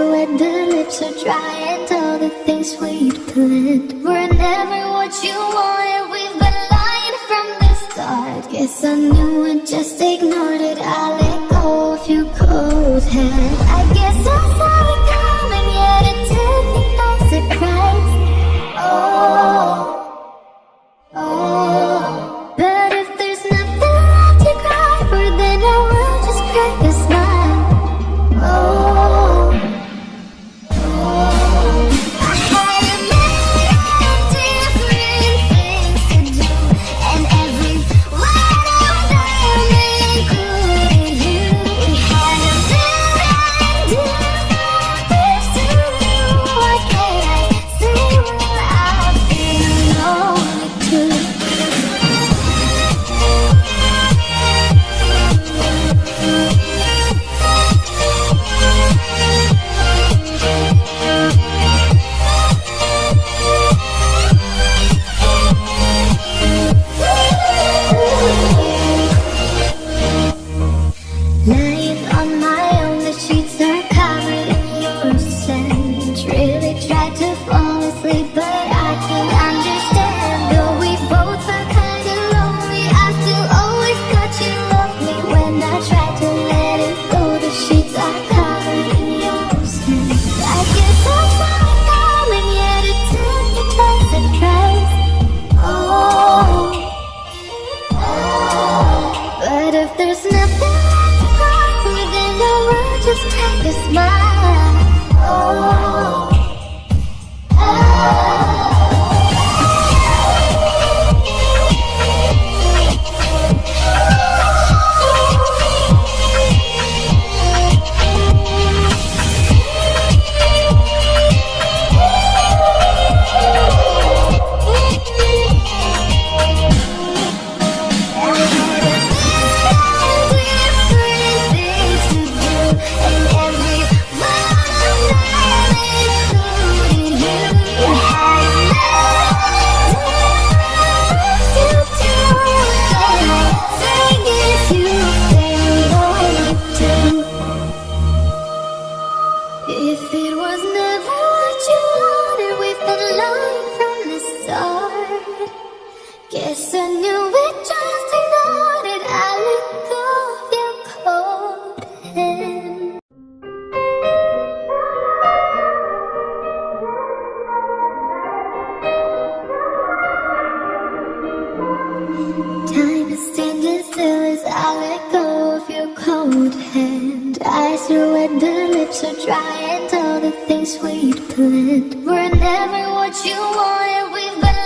are wet, the lips are dry, and all the things we'd planned were never what you wanted. We've been lying from the start. Guess I knew and just ignored it. I let go of your cold hand. I guess I saw it coming, yet it took me by surprise. Oh, but if there's nothing left to cry for, then I will just crack a smile. I had a million different things to do, and every one of them included you. We had a million different things to do. Why can't I say what I've been lonely too? Lying on my own, the sheets are covered in your scent. Really tried to fall asleep, but I can't understand. Though we both are kinda lonely, I still always thought you loved me. When I tried to let it go, the sheets are covered in your scent. I guess I saw it coming, yet it took me by surprise. But if there's nothing left to cry for, then I will just take a smile. If it was never what you wanted, we've been lying from the start. Guess I knew it, just ignored it. I let go of your cold hand. Time is standing still as I let go of your cold hand. Eyes are wet, the lips are dry, and all the things we'd planned were never what you wanted. We've been